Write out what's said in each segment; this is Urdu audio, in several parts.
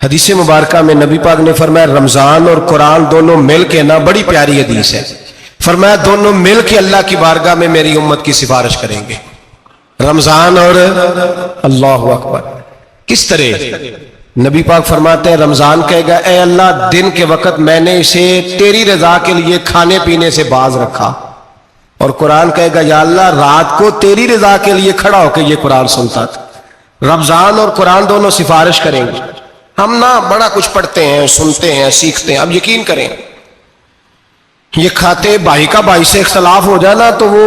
حدیث مبارکہ میں نبی پاک نے فرمایا رمضان اور قرآن دونوں مل کے نا، بڑی پیاری حدیث ہے، فرمایا دونوں مل کے اللہ کی بارگاہ میں میری امت کی سفارش کریں گے، رمضان اور اللہ اکبر۔ کس طرح؟ نبی پاک فرماتے ہیں رمضان کہے گا اے اللہ دن کے وقت میں نے اسے تیری رضا کے لیے کھانے پینے سے باز رکھا، اور قرآن کہے گا یا اللہ رات کو تیری رضا کے لیے کھڑا ہو کے یہ قرآن سنتا تھا۔ رمضان اور قرآن دونوں سفارش کریں گے۔ ہم نا بڑا کچھ پڑھتے ہیں، سنتے ہیں، سیکھتے ہیں، اب یقین کریں یہ کھاتے بھائی کا بھائی سے اختلاف ہو جانا تو وہ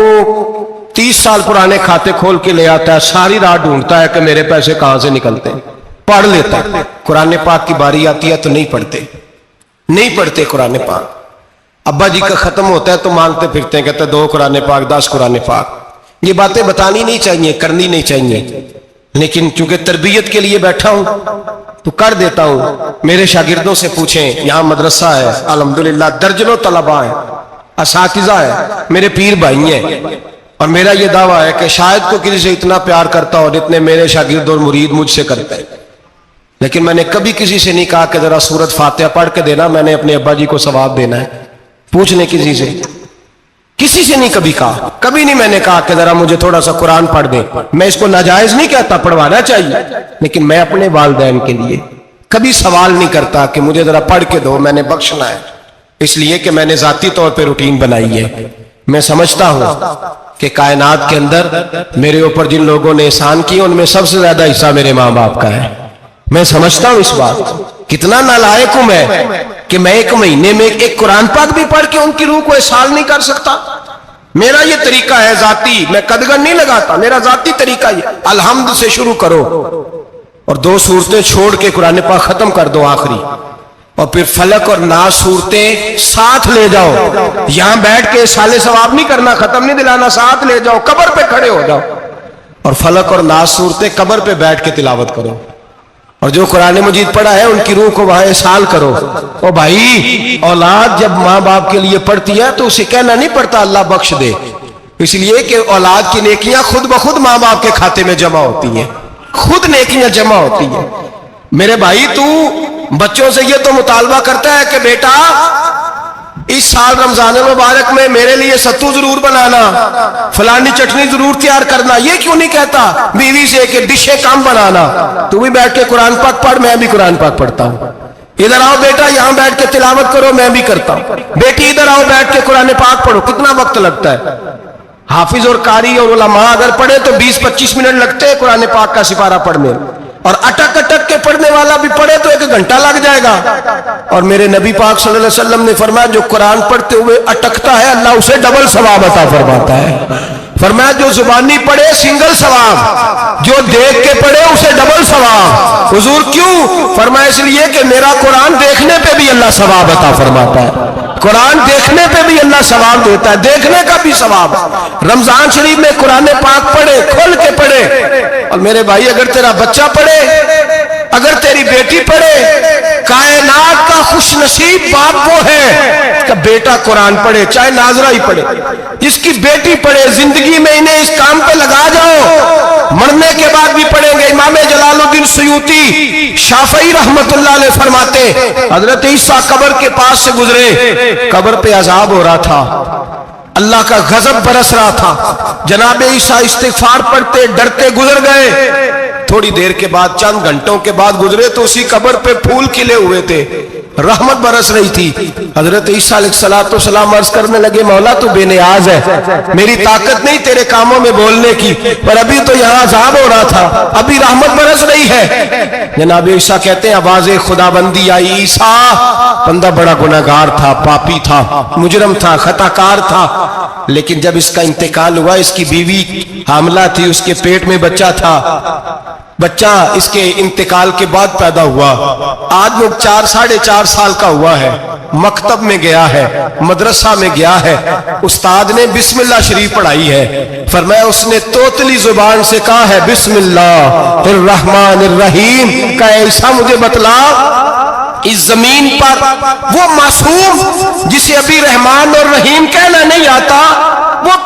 30 سال پرانے کھاتے کھول کے لے آتا ہے، ساری رات ڈھونڈتا ہے کہ میرے پیسے کہاں سے نکلتے ہیں، پڑھ لیتا ہے۔ قرآن پاک کی باری آتی ہے تو نہیں پڑھتے قرآن پاک۔ ابا جی کا ختم ہوتا ہے تو مانگتے پھرتے ہیں، کہتے ہیں 2 قرآن پاک 10 قرآن پاک۔ یہ باتیں بتانی نہیں چاہیے، کرنی نہیں چاہیے، لیکن چونکہ تربیت کے لیے بیٹھا ہوں تو کر دیتا ہوں۔ میرے شاگردوں سے پوچھیں، یہاں مدرسہ ہے الحمدللہ، درجنوں طلباء ہیں، اساتذہ ہیں، میرے پیر بھائی ہیں، اور میرا یہ دعویٰ ہے کہ شاید کو کسی سے اتنا پیار کرتا ہو جتنے میرے شاگرد اور مرید مجھ سے کرتے ہیں، لیکن میں نے کبھی کسی سے نہیں کہا کہ ذرا سورت فاتحہ پڑھ کے دینا، میں نے اپنے ابا جی کو ثواب دینا ہے۔ پوچھ لیں کسی سے نہیں کبھی کہا، کبھی نہیں میں نے کہا کہ ذرا مجھے تھوڑا سا قرآن پڑھ دیں۔ میں اس کو ناجائز نہیں کہتا، پڑھوانا چاہیے، لیکن میں اپنے والدین کے لیے کبھی سوال نہیں کرتا کہ مجھے ذرا پڑھ کے دو، میں نے بخشنا ہے، اس لیے کہ میں نے ذاتی طور پہ روٹین بنائی ہے۔ میں سمجھتا ہوں کہ کائنات کے اندر میرے اوپر جن لوگوں نے احسان کیے ان میں سب سے زیادہ حصہ میرے ماں باپ کا ہے۔ میں سمجھتا ہوں اس بات، کتنا نالائق ہوں میں کہ میں 1 مہینے میں ایک قرآن پاک بھی پڑھ کے ان کی روح کو احسان نہیں کر سکتا۔ میرا یہ طریقہ ہے ذاتی، میں قدغن نہیں لگاتا، میرا ذاتی طریقہ یہ الحمد سے شروع کرو اور 2 سورتیں چھوڑ کے قرآن پاک ختم کر دو آخری، اور پھر فلق اور ناس صورتیں ساتھ لے جاؤ۔ یہاں بیٹھ کے سال ثواب نہیں کرنا، ختم نہیں دلانا، ساتھ لے جاؤ، قبر پہ کھڑے ہو جاؤ اور فلق اور ناس صورتیں قبر پہ بیٹھ کے تلاوت کرو، اور جو قرآن مجید پڑھا ہے ان کی روح کو وہاں احسان کرو۔ او بھائی، اولاد جب ماں باپ کے لیے پڑھتی ہے تو اسے کہنا نہیں پڑتا اللہ بخش دے، اس لیے کہ اولاد کی نیکیاں خود بخود ماں باپ کے کھاتے میں جمع ہوتی ہیں، خود نیکیاں جمع ہوتی ہیں۔ میرے بھائی تو بچوں سے یہ تو مطالبہ کرتا ہے کہ بیٹا اس سال رمضان المبارک میں میرے لیے ستو ضرور بنانا، فلانی چٹنی ضرور تیار کرنا، یہ کیوں نہیں کہتا بیوی سے کہ ڈشیں کم بنانا، تو بھی بیٹھ کے قرآن پاک پڑھ، میں بھی قرآن پاک پڑھتا ہوں۔ ادھر آؤ بیٹا یہاں بیٹھ کے تلاوت کرو، میں بھی کرتا ہوں۔ بیٹی ادھر آؤ بیٹھ کے قرآن پاک پڑھو، کتنا وقت لگتا ہے؟ حافظ اور قاری اور علماء اگر پڑھے تو 20-25 منٹ لگتے ہیں قرآن پاک کا سپارہ پڑھنے، اور اٹک اٹک کے پڑھنے والا بھی پڑھے تو 1 گھنٹہ لگ جائے گا۔ اور میرے نبی پاک صلی اللہ علیہ وسلم نے فرمایا جو قرآن پڑھتے ہوئے اٹکتا ہے اللہ اسے ڈبل ثواب عطا فرماتا ہے۔ فرمایا جو زبانی پڑھے سنگل ثواب، جو دیکھ کے پڑھے اسے ڈبل ثواب۔ حضور کیوں؟ فرمایا اس لیے کہ میرا قرآن دیکھنے پہ بھی اللہ ثواب عطا فرماتا ہے، قرآن دیکھنے پہ بھی اللہ ثواب دیتا ہے، دیکھنے کا بھی ثواب۔ رمضان شریف میں قرآن پاک پڑھے، کھول کے پڑھے۔ اور میرے بھائی اگر تیرا بچہ پڑھے، اگر تیری بیٹی پڑھے، کائنات کا خوش نصیب باپ وہ ہے کہ بیٹا قرآن پڑھے، چاہے ناظرہ ہی پڑھے، جس کی بیٹی پڑھے۔ زندگی میں انہیں اس کام پہ لگا جاؤ، مرنے کے بعد بھی پڑھیں گے۔ امام جلال الدین سیوطی شافعی رحمت اللہ علیہ فرماتے حضرت عیسیٰ قبر کے پاس سے گزرے، قبر پہ عذاب ہو رہا تھا، اللہ کا غضب برس رہا تھا، جناب عیسیٰ استغفار پڑھتے ڈرتے گزر گئے۔ تھوڑی دیر کے بعد، چند گھنٹوں کے بعد گزرے تو اسی قبر پہ پھول کھلے ہوئے تھے، رحمت برس رہی تھی۔ حضرت عیسیٰ علیہ السلام عرض کرنے لگے مولا تو بے نیاز ہے، میری طاقت نہیں تیرے کاموں میں بولنے کی، پر ابھی تو یہاں عذاب ہو رہا تھا، ابھی رحمت برس رہی ہے۔ جناب عیسیٰ کہتے ہیں آواز خدا بندی آئی، عیسیٰ بندہ بڑا گناہگار تھا، پاپی تھا، مجرم تھا، خطا کار تھا، لیکن جب اس کا انتقال ہوا، اس کی بیوی حاملہ تھی، اس کے پیٹ میں بچہ تھا، بچہ اس کے انتقال کے بعد پیدا ہوا، آج وہ 4-4.5 سال کا ہوا ہے، مکتب میں گیا ہے، مدرسہ میں گیا ہے، استاد نے بسم اللہ شریف پڑھائی ہے، فرمایا اس نے توتلی زبان سے کہا ہے بسم اللہ الرحمن الرحیم، کہ ایسا مجھے بتلا اس زمین پر وہ معصوم جسے ابھی رحمان اور رحیم کہنا نہیں آتا، وہ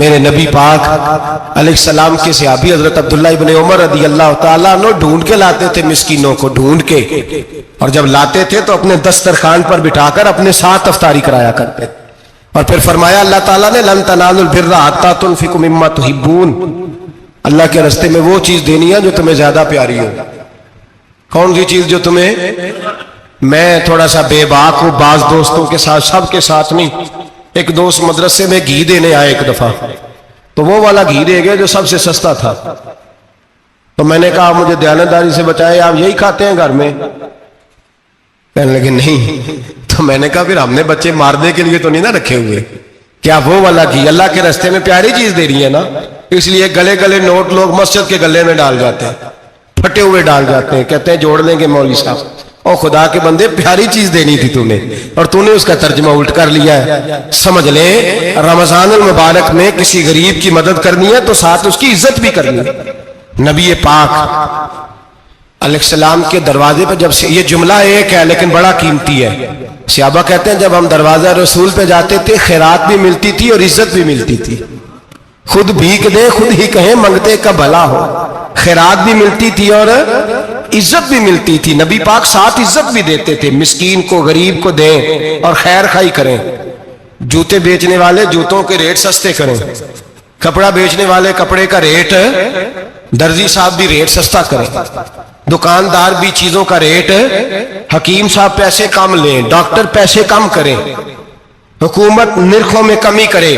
میرے نبی پاک علیہ السلام کے صحابی حضرت عبداللہ ابن عمر رضی اللہ تعالیٰ عنہ ڈھونڈ کے لاتے تھے مسکینوں کو، ڈھونڈ کے، اور جب لاتے تھے تو اپنے دسترخوان پر بٹھا کر اپنے ساتھ افطاری کرایا کرتے، اور پھر فرمایا اللہ تعالیٰ نے لن تنالوا البر حتی تنفقوا مما تحبون، اللہ کے راستے میں وہ چیز دینی ہے جو تمہیں زیادہ پیاری ہو۔ کون سی چیز جو تمہیں؟ میں تھوڑا سا بے باک ہوں، بعض دوستوں کے ساتھ، سب کے ساتھ نہیں۔ ایک دوست مدرسے میں گھی دینے آئے ایک دفعہ، تو وہ والا گھی دے گئے جو سب سے سستا تھا، تو میں نے کہا مجھے دیانتداری سے بچائے، آپ یہی کھاتے ہیں گھر میں؟ کہنے لگے نہیں۔ تو میں نے کہا پھر ہم نے بچے مارنے کے لیے تو نہیں نہ رکھے ہوئے، کیا وہ والا گھی اللہ کے راستے میں پیاری چیز دے رہی ہے نا، اس لیے گلے گلے نوٹ لوگ مسجد کے گلے میں ڈال جاتے ہیں، پھٹے ہوئے ڈال جاتے ہیں، کہتے ہیں جوڑ لیں گے مولوی صاحب۔ اور خدا کے بندے پیاری چیز دینی تھی تو نے، اور تو نے اس کا ترجمہ الٹ کر لیا ہے۔ سمجھ لیں رمضان المبارک میں کسی غریب کی مدد کرنی ہے تو ساتھ اس کی عزت بھی کرنی ہے۔ نبی پاک علیہ السلام کے دروازے پہ جب سے، یہ جملہ ایک ہے لیکن بڑا قیمتی ہے، صحابہ کہتے ہیں جب ہم دروازہ رسول پہ جاتے تھے خیرات بھی ملتی تھی اور عزت بھی ملتی تھی، خود بھیک دے خود ہی کہیں منگتے کا بھلا ہو، خیرات بھی ملتی تھی اور عزت بھی ملتی تھی۔ نبی پاک ساتھ عزت بھی دیتے تھے، مسکین کو غریب کو دیں اور خیر خائی کریں، جوتے بیچنے والے جوتوں کے ریٹ سستے کریں، کپڑا بیچنے والے کپڑے کا ریٹ، درزی صاحب بھی ریٹ سستا کریں، دکاندار بھی چیزوں کا ریٹ، حکیم صاحب پیسے کم لیں، ڈاکٹر پیسے کم کریں، حکومت نرخوں میں کمی کرے،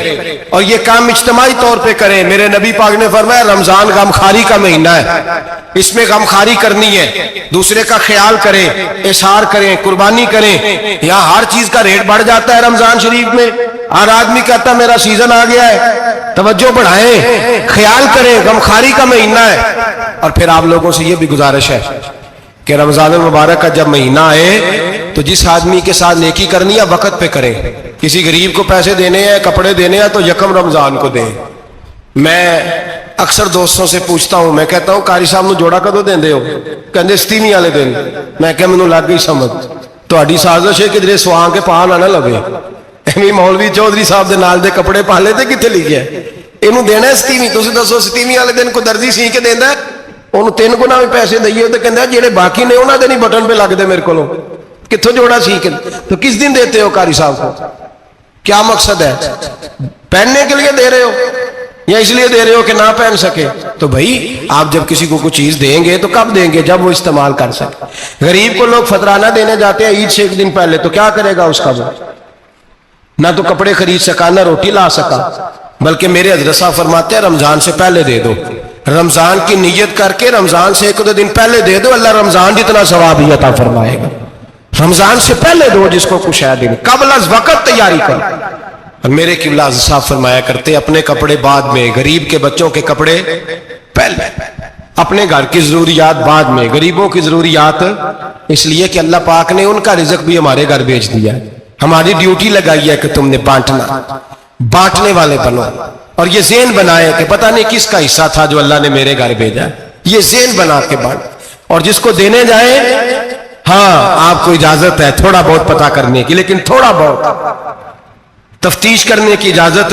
اور یہ کام اجتماعی طور پہ کریں۔ میرے نبی پاک نے فرمایا رمضان غمخواری کا مہینہ ہے، اس میں غمخواری کرنی ہے، دوسرے کا خیال کریں، احسار کریں، قربانی کریں۔ یہاں ہر چیز کا ریٹ بڑھ جاتا ہے رمضان شریف میں، ہر آدمی کہتا ہے میرا سیزن آ گیا ہے، توجہ بڑھائیں، خیال کریں، غمخواری کا مہینہ ہے۔ اور پھر آپ لوگوں سے یہ بھی گزارش ہے کہ رمضان المبارک کا جب مہینہ آئے تو جس آدمی کے ساتھ نیکی کرنی ہے وقت پہ کریں، کسی غریب کو پیسے دینے ہیں، کپڑے دینے ہیں تو یکم رمضان کو دیں۔ میں اکثر دوستوں سے پوچھتا ہوں، میں کہتا ہوں قاری صاحب نو جوڑا کدو دیندے ہو؟ کہندے ستیویں والے دن۔ میں کہ مینوں لگ گئی سمجھ، تہاڈی سازش ہے کدھرے سواں کے پا نہ لگے، ایویں مولوی چودھری صاحب دے نال دے کپڑے پا لے تے کتنے لکھیا ہے اینوں دینا ہے ستیویں؟ تسی دسو ستیویں والے دن کو درزی سی کے دیندا ہے، انہوں 3 گنا بھی پیسے دئیے تو کہندا جڑے باقی نے انہاں دے نہیں بٹن پہ لگدے میرے کولوں، کتھوں جوڑا سی کے؟ تو کس دن دیتے ہو قاری صاحب کو؟ کیا مقصد ہے؟ پہننے کے لیے دے رہے ہو یا اس لیے دے رہے ہو کہ نہ پہن سکے؟ تو بھائی آپ جب کسی کو کوئی چیز دیں گے تو کب دیں گے؟ جب وہ استعمال کر سکے۔ غریب کو لوگ فطرانہ دینے جاتے ہیں عید سے 1 دن پہلے، تو کیا کرے گا اس کا؟ وہ نہ تو کپڑے خرید سکا نہ روٹی لا سکا، بلکہ میرے حضرت صاحب فرماتے ہیں رمضان سے پہلے دے دو، رمضان کی نیت کر کے رمضان سے 1-2 دن پہلے دے دو، اللہ رمضان جتنا ثواب ہی عطا فرمائے گا۔ رمضان سے پہلے دو جس کو کچھ ہے دن، قبل از وقت تیاری کر۔ اور میرے قبلہ صاحب فرمایا کرتے اپنے کپڑے بعد میں، غریب کے بچوں کے کپڑے پہلے، اپنے گھر کی ضروریات بعد میں، غریبوں کی ضروریات، اس لیے کہ اللہ پاک نے ان کا رزق بھی ہمارے گھر بھیج دیا ہے، ہماری ڈیوٹی لگائی ہے کہ تم نے بانٹنا، بانٹنے والے بنو، اور یہ ذہن بنائے کہ پتہ نہیں کس کا حصہ تھا جو اللہ نے میرے گھر بھیجا، یہ ذہن بنا کے بانٹ، اور جس کو دینے جائیں ہاں آپ کو اجازت ہے تھوڑا بہت پتہ کرنے کی، لیکن تھوڑا بہت تفتیش کرنے کی اجازت،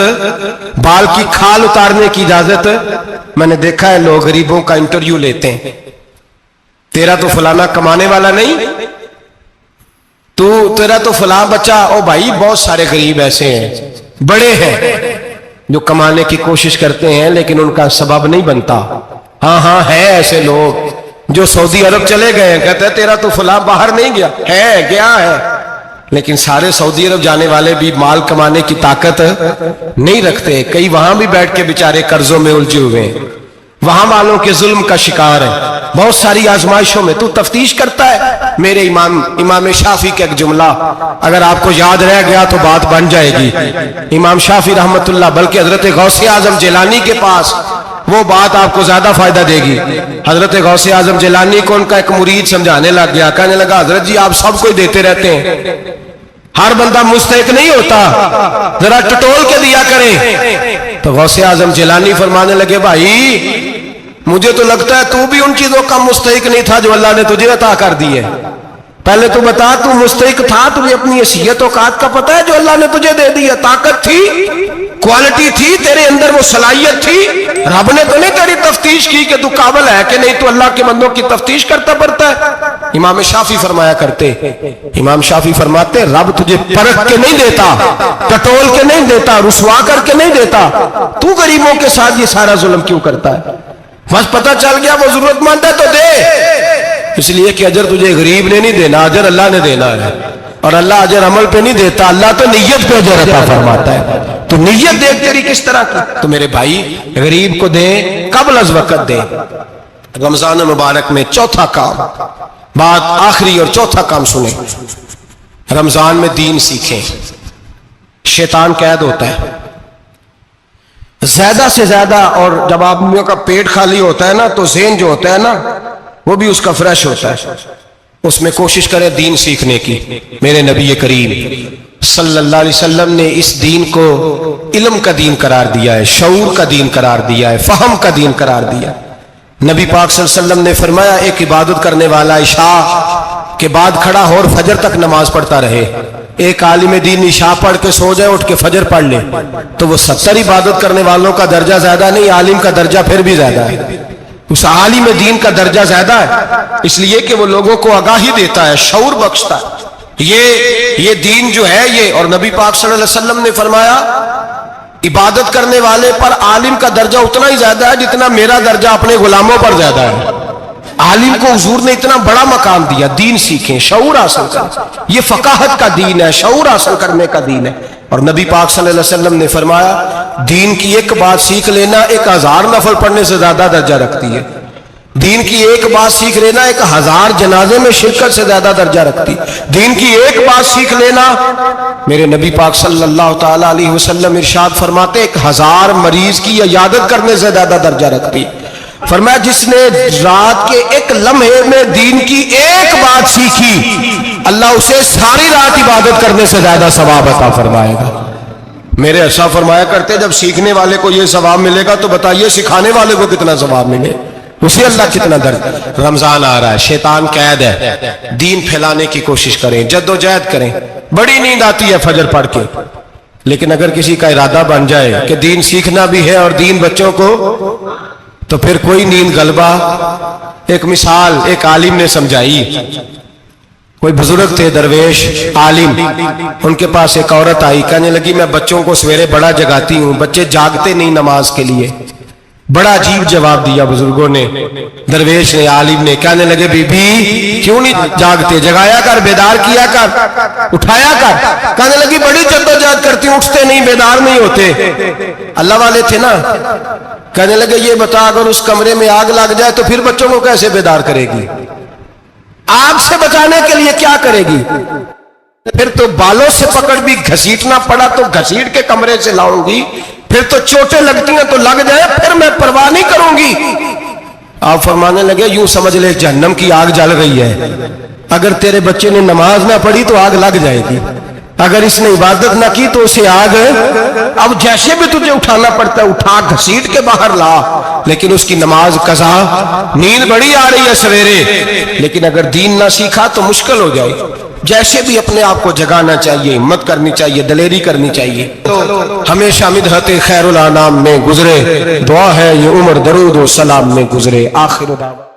بال کی کھال اتارنے کی اجازت۔ میں نے دیکھا ہے لوگ غریبوں کا انٹرویو لیتے ہیں، تیرا تو فلانا کمانے والا نہیں، تیرا تو فلاں بچہ، او بھائی بہت سارے غریب ایسے ہیں، بڑے ہیں جو کمانے کی کوشش کرتے ہیں لیکن ان کا سبب نہیں بنتا۔ ہاں ہے ایسے لوگ جو سعودی عرب چلے گئے ہیں، کہتے ہیں تیرا تو فلاں باہر نہیں گیا، ہے گیا ہے، لیکن سارے سعودی عرب جانے والے بھی مال کمانے کی طاقت نہیں رکھتے، کئی وہاں بھی بیٹھ کے بیچارے قرضوں میں الجھے ہوئے ہیں، وہاں والوں کے ظلم کا شکار ہے، بہت ساری آزمائشوں میں تو تفتیش کرتا ہے۔ میرے امام شافعی کا ایک جملہ اگر آپ کو یاد رہ گیا تو بات بن جائے گی، امام شافعی رحمت اللہ، بلکہ حضرت غوث اعظم جیلانی کے پاس وہ بات آپ کو زیادہ فائدہ دے گی۔ حضرت غوث اعظم جیلانی کو ان کا ایک مرید سمجھانے لگ گیا، کہنے لگا حضرت جی آپ سب کو دیتے رہتے ہیں، ہر بندہ مستحق نہیں ہوتا، ذرا ٹٹول کے دیا کریں۔ تو غوث اعظم جیلانی فرمانے لگے بھائی مجھے تو لگتا ہے تو بھی ان چیزوں کا مستحق نہیں تھا جو اللہ نے تجھے عطا کر دی ہے۔ پہلے تو بتا تو مستحق تھا، تجھے اپنی حیثیت اوقات کا پتہ ہے جو اللہ نے تجھے دے دیا؟ طاقت تھی، کوالٹی تھی تیرے اندر، وہ صلاحیت تھی؟ رب نے تو نہیں تیری تفتیش کی کہ تو قابل ہے کہ نہیں، تو اللہ کے بندوں کی تفتیش کرتا پڑتا ہے۔ امام شافعی فرمایا کرتے، امام شافعی فرماتے رب تجھے پرکھ کے نہیں دیتا، ٹٹول کے نہیں دیتا، رسوا کر کے نہیں دیتا، تو غریبوں کے ساتھ یہ سارا ظلم کیوں کرتا ہے؟ بس پتہ چل گیا وہ ضرورت مند ہے تو دے، اس لیے کہ اجر تجھے غریب نے نہیں دینا، اجر اللہ نے دینا ہے، اور اللہ اجر عمل پہ نہیں دیتا، اللہ تو نیت پہ اجر عطا فرماتا ہے۔ تو نیت دیکھ تیری کس طرح کی۔ تو میرے بھائی غریب کو دیں، قبل از وقت دیں۔ رمضان مبارک میں چوتھا کام، بات آخری اور چوتھا کام سنیں، رمضان میں دین سیکھیں۔ شیطان قید ہوتا ہے زیادہ سے زیادہ، اور جب آدمیوں کا پیٹ خالی ہوتا ہے نا تو ذہن جو ہوتا ہے نا وہ بھی اس کا فریش ہوتا ہے، اس میں کوشش کرے دین سیکھنے کی۔ میرے نبی کریم صلی اللہ علیہ وسلم نے اس دین کو علم کا دین قرار دیا ہے، شعور کا دین قرار دیا ہے، فہم کا دین قرار دیا ہے۔ نبی پاک صلی اللہ علیہ وسلم نے فرمایا ایک عبادت کرنے والا عشاء کے بعد کھڑا ہو اور فجر تک نماز پڑھتا رہے، ایک عالم دین عشاء پڑھ کے سو جائے، اٹھ کے فجر پڑھ لے، تو وہ 70 عبادت کرنے والوں کا درجہ زیادہ نہیں، عالم کا درجہ پھر بھی زیادہ ہے، اس عالم دین کا درجہ زیادہ ہے، اس لیے کہ وہ لوگوں کو آگاہی دیتا ہے، شعور بخشتا ہے۔ یہ دین جو ہے یہ، اور نبی پاک صلی اللہ علیہ وسلم نے فرمایا عبادت کرنے والے پر عالم کا درجہ اتنا ہی زیادہ ہے جتنا میرا درجہ اپنے غلاموں پر زیادہ ہے۔ عالم کو حضور نے اتنا بڑا مقام دیا۔ دین سیکھیں، شعور حاصل کریں، یہ فقاہت کا دین ہے، شعور حاصل کرنے کا دین ہے۔ اور نبی پاک صلی اللہ علیہ وسلم نے فرمایا دین کی ایک بات سیکھ لینا 1000 نفل پڑھنے سے زیادہ درجہ رکھتی ہے، دین کی ایک بات سیکھ لینا 1000 جنازے میں شرکت سے زیادہ درجہ رکھتی، دین کی ایک بات سیکھ لینا، میرے نبی پاک صلی اللہ تعالی علیہ وسلم ارشاد فرماتے 1000 مریض کی عیادت کرنے سے زیادہ درجہ رکھتی۔ فرمایا جس نے رات کے ایک لمحے میں دین کی ایک بات سیکھی، اللہ اسے ساری رات عبادت کرنے سے زیادہ ثواب عطا فرمائے گا۔ میرے ایسا فرمایا کرتے جب سیکھنے والے کو یہ ثواب ملے گا تو بتائیے سکھانے والے کو کتنا ثواب ملے، اسے اللہ کتنا درد۔ رمضان آ رہا ہے، شیطان قید ہے، دین پھیلانے کی کوشش کریں، جد و جہد کریں۔ بڑی نیند آتی ہے فجر پڑھ کے، لیکن اگر کسی کا ارادہ بن جائے کہ دین سیکھنا بھی ہے اور دین بچوں کو، تو پھر کوئی نیند غلبہ۔ ایک مثال ایک عالم نے سمجھائی، کوئی بزرگ تھے درویش عالم، ان کے پاس ایک عورت آئی، کہنے لگی میں بچوں کو سویرے بڑا جگاتی ہوں، بچے جاگتے نہیں نماز کے لیے۔ بڑا عجیب جواب دیا بزرگوں نے، درویش نے، عالم نے، کہنے لگے بی بی کیوں نہیں جاگتے، جگایا کر، بیدار کیا کر، اٹھایا کر۔ کہنے لگی بڑی جدوجہد کرتی ہوں، اٹھتے نہیں، بیدار نہیں ہوتے۔ اللہ والے تھے نا۔ کہنے لگے یہ بتا اگر اس کمرے میں آگ لگ جائے تو پھر بچوں کو کیسے بیدار کرے گی؟ آگ سے بچانے کے لیے کیا کرے گی؟ پھر تو بالوں سے پکڑ بھی گھسیٹنا پڑا تو گھسیٹ کے کمرے سے لاؤں گی، پھر تو چوٹیں لگتی ہیں تو لگ جائے، پھر میں پرواہ نہیں کروں گی۔ آپ فرمانے لگے یوں سمجھ لے جہنم کی آگ جل رہی ہے، اگر تیرے بچے نے نماز نہ پڑھی تو آگ لگ جائے گی، اگر اس نے عبادت نہ کی تو اسے آگ، اب جیسے بھی تجھے اٹھانا پڑتا ہے اٹھا گھسیٹ کے باہر لا، لیکن اس کی نماز قضا۔ نیند بڑی آ رہی ہے سویرے، لیکن اگر دین نہ سیکھا تو مشکل ہو جائے۔ جیسے بھی اپنے آپ کو جگانا چاہیے، ہمت کرنی چاہیے، دلیری کرنی چاہیے۔ تو ہمیشہ مدحت خیر الانام میں گزرے، دعا ہے یہ عمر درود و سلام میں گزرے۔ آخر دعوت